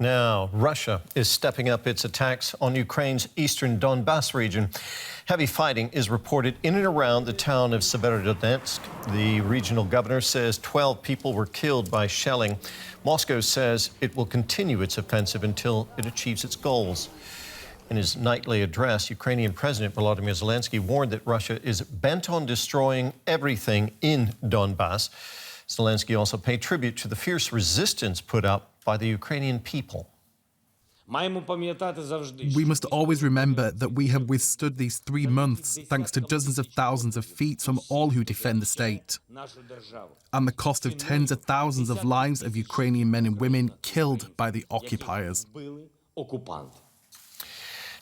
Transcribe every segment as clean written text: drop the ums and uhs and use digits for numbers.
Now, Russia is stepping up its attacks on Ukraine's eastern Donbas region. Heavy fighting is reported in and around the town of Severodonetsk. The regional governor says 12 people were killed by shelling. Moscow says it will continue its offensive until it achieves its goals. In his nightly address, Ukrainian President Volodymyr Zelenskyy warned that Russia is bent on destroying everything in Donbas. Zelenskyy also paid tribute to the fierce resistance put up by the Ukrainian people. We must always remember that we have withstood these 3 months thanks to dozens of thousands of feats from all who defend the state, and the cost of tens of thousands of lives of Ukrainian men and women killed by the occupiers.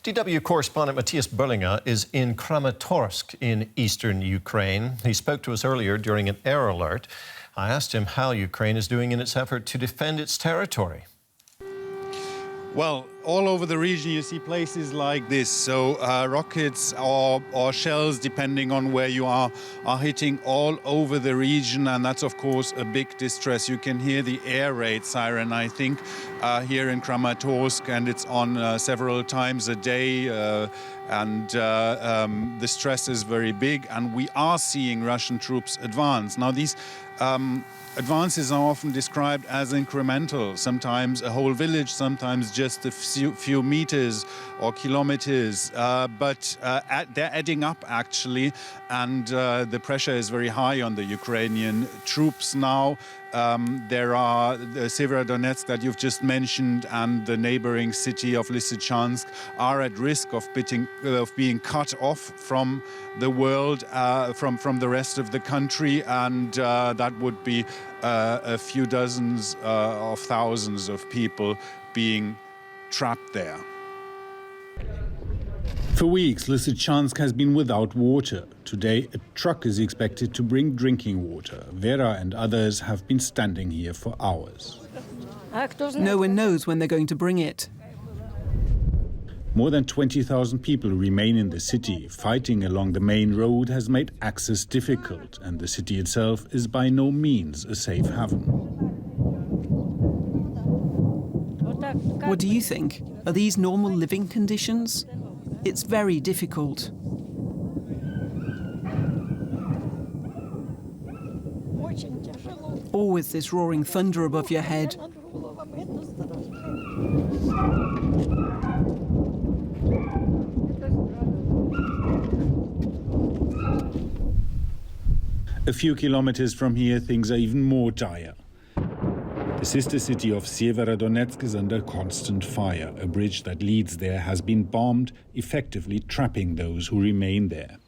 DW correspondent Matthias Berlinger is in Kramatorsk in eastern Ukraine. He spoke to us earlier during an air alert. I asked him how Ukraine is doing in its effort to defend its territory. Well, all over the region you see places like this. So rockets or shells, depending on where you are hitting all over the region. And that's, of course, a big distress. You can hear the air raid siren, I think, here in Kramatorsk. And it's on several times a day. The stress is very big. And we are seeing Russian troops advance. Now, these advances are often described as incremental, sometimes a whole village, sometimes just a few meters or kilometers, but they're adding up actually, and the pressure is very high on the Ukrainian troops now. There are the Severodonetsk that you've just mentioned and the neighboring city of Lysychansk are at risk of being cut off from the world, from the rest of the country, and that would be a few dozens of thousands of people being trapped there. For weeks, Lysychansk has been without water. Today, a truck is expected to bring drinking water. Vera and others have been standing here for hours. No one knows when they're going to bring it. More than 20,000 people remain in the city. Fighting along the main road has made access difficult, and the city itself is by no means a safe haven. What do you think? Are these normal living conditions? It's very difficult. Always this roaring thunder above your head. A few kilometers from here, things are even more dire. The sister city of Severodonetsk is under constant fire. A bridge that leads there has been bombed, effectively trapping those who remain there.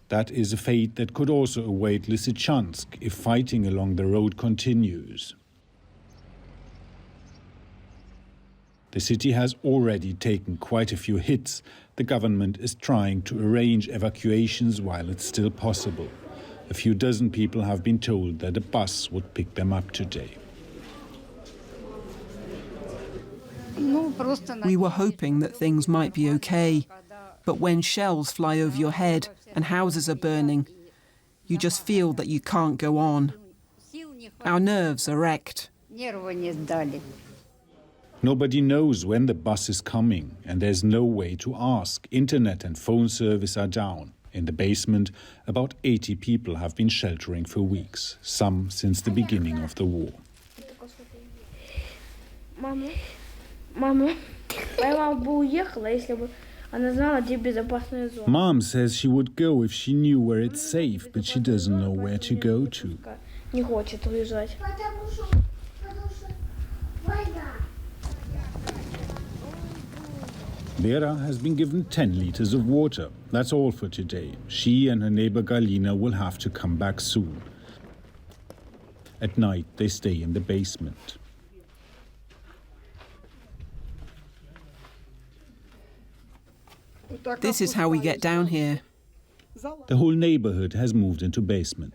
That is a fate that could also await Lysychansk if fighting along the road continues. The city has already taken quite a few hits. The government is trying to arrange evacuations while it's still possible. A few dozen people have been told that a bus would pick them up today. We were hoping that things might be okay, but when shells fly over your head and houses are burning, you just feel that you can't go on. Our nerves are wrecked. Nobody knows when the bus is coming, and there's no way to ask. Internet and phone service are down. In the basement, about 80 people have been sheltering for weeks, some since the beginning of the war. Mom says she would go if she knew where it's safe, but she doesn't know where to go to. Vera has been given 10 liters of water. That's all for today. She and her neighbor Galina will have to come back soon. At night, they stay in the basement. This is how we get down here. The whole neighborhood has moved into basement.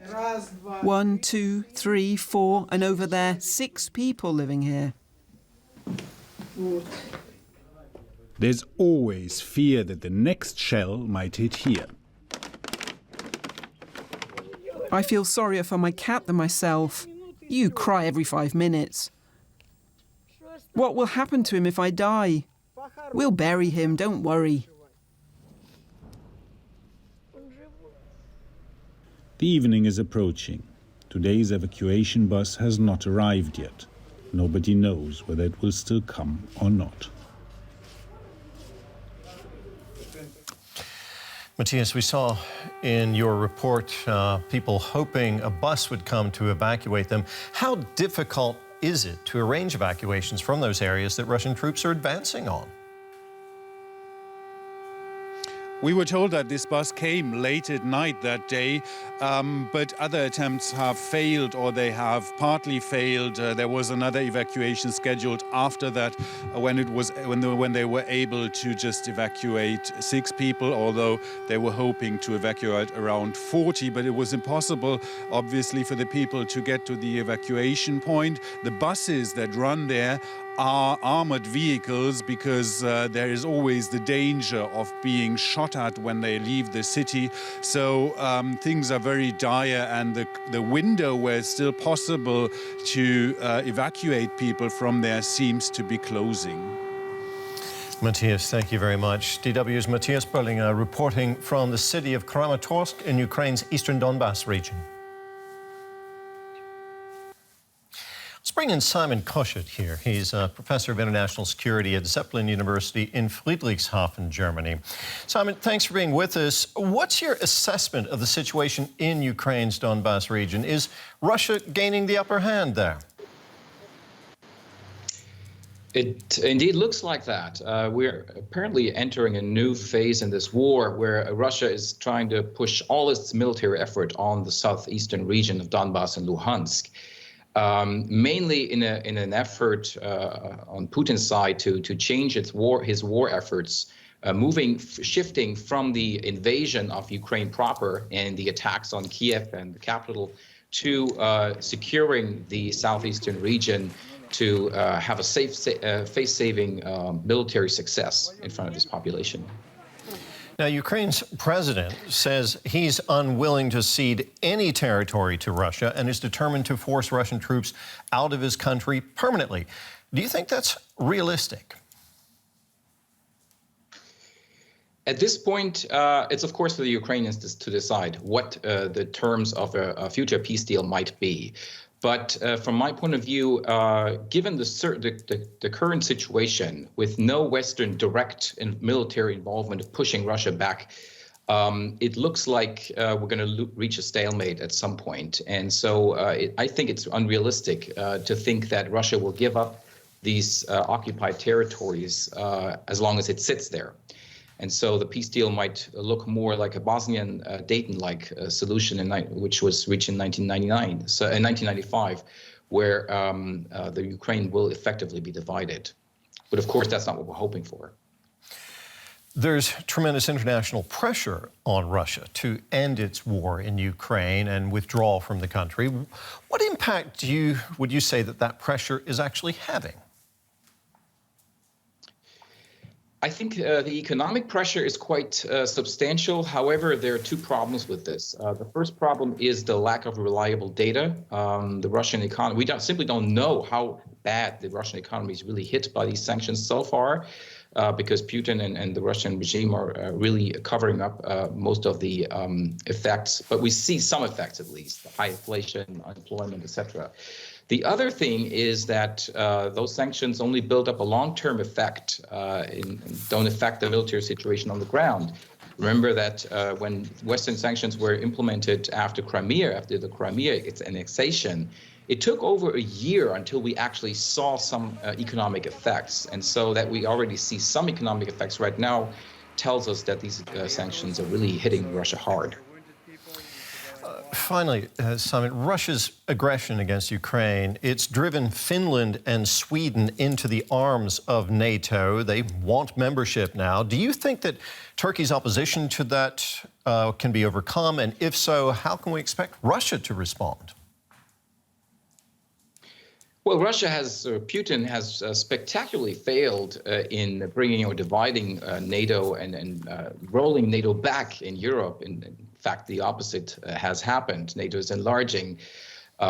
1, 2, 3, 4, and over there, 6 people living here. There's always fear that the next shell might hit here. I feel sorrier for my cat than myself. You cry every 5 minutes. What will happen to him if I die? We'll bury him, don't worry. The evening is approaching. Today's evacuation bus has not arrived yet. Nobody knows whether it will still come or not. Matthias, we saw in your report people hoping a bus would come to evacuate them. How difficult is it to arrange evacuations from those areas that Russian troops are advancing on? We were told that this bus came late at night that day, but other attempts have failed, or they have partly failed. There was another evacuation scheduled after that, when they were able to just evacuate 6 people, although they were hoping to evacuate around 40. But it was impossible, obviously, for the people to get to the evacuation point. The buses that run there are armored vehicles, because there is always the danger of being shot at when they leave the city. So things are very dire, and the window where it's still possible to evacuate people from there seems to be closing. Matthias, thank you very much. DW's Matthias Berlinger reporting from the city of Kramatorsk in Ukraine's eastern Donbas region. Let's bring in Simon Koschet here. He's a professor of international security at Zeppelin University in Friedrichshafen, Germany. Simon, thanks for being with us. What's your assessment of the situation in Ukraine's Donbas region? Is Russia gaining the upper hand there? It indeed looks like that. We're apparently entering a new phase in this war, where Russia is trying to push all its military effort on the southeastern region of Donbas and Luhansk. Mainly in an effort on Putin's side to change his war efforts, shifting from the invasion of Ukraine proper and the attacks on Kiev and the capital to securing the southeastern region to have a face-saving military success in front of his population. Now, Ukraine's president says he's unwilling to cede any territory to Russia and is determined to force Russian troops out of his country permanently. Do you think that's realistic? At this point, it's of course for the Ukrainians to decide what the terms of a future peace deal might be. But from my point of view, given the current situation with no Western direct military involvement pushing Russia back, it looks like we're going to reach a stalemate at some point. And so I think it's unrealistic to think that Russia will give up these occupied territories as long as it sits there. And so the peace deal might look more like a Bosnian Dayton-like solution, which was reached in 1999, so in 1995, where the Ukraine will effectively be divided. But of course, that's not what we're hoping for. There's tremendous international pressure on Russia to end its war in Ukraine and withdraw from the country. What impact would you say that pressure is actually having? I think the economic pressure is quite substantial. However, there are 2 problems with this. The first problem is the lack of reliable data. The Russian economy, we simply don't know how bad the Russian economy is really hit by these sanctions so far, because Putin and the Russian regime are really covering up most of the effects. But we see some effects, at least, high inflation, unemployment, etc. The other thing is that those sanctions only build up a long-term effect and don't affect the military situation on the ground. Remember that when Western sanctions were implemented after the Crimea, its annexation, it took over a year until we actually saw some economic effects. And so that we already see some economic effects right now tells us that these sanctions are really hitting Russia hard. Finally, Simon, Russia's aggression against Ukraine, it's driven Finland and Sweden into the arms of NATO. They want membership now. Do you think that Turkey's opposition to that can be overcome? And if so, how can we expect Russia to respond? Well, Putin has spectacularly failed in bringing or dividing NATO and rolling NATO back in Europe. In fact, the opposite has happened. NATO is enlarging.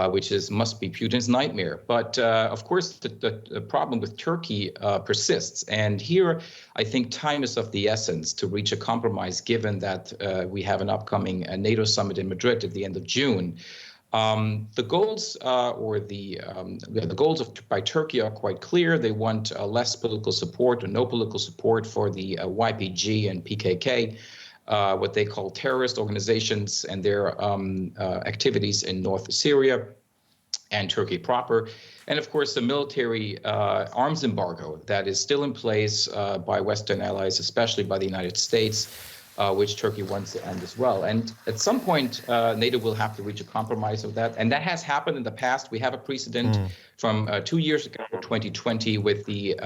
which must be Putin's nightmare. But of course, the problem with Turkey persists. And here, I think time is of the essence to reach a compromise, given that we have an upcoming NATO summit in Madrid at the end of June. The goals the goals by Turkey are quite clear. They want less political support or no political support for the YPG and PKK, what they call terrorist organizations, and their activities in North Syria and Turkey proper. And of course, the military arms embargo that is still in place by Western allies, especially by the United States, which Turkey wants to end as well. And at some point, NATO will have to reach a compromise of that. And that has happened in the past. We have a precedent from 2 years ago, 2020, with the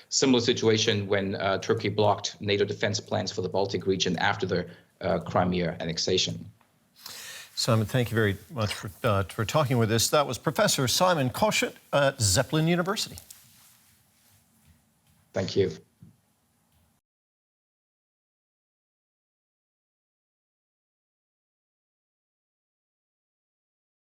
similar situation when Turkey blocked NATO defense plans for the Baltic region after the Crimea annexation. Simon, thank you very much for talking with us. That was Professor Simon Koschut at Zeppelin University. Thank you.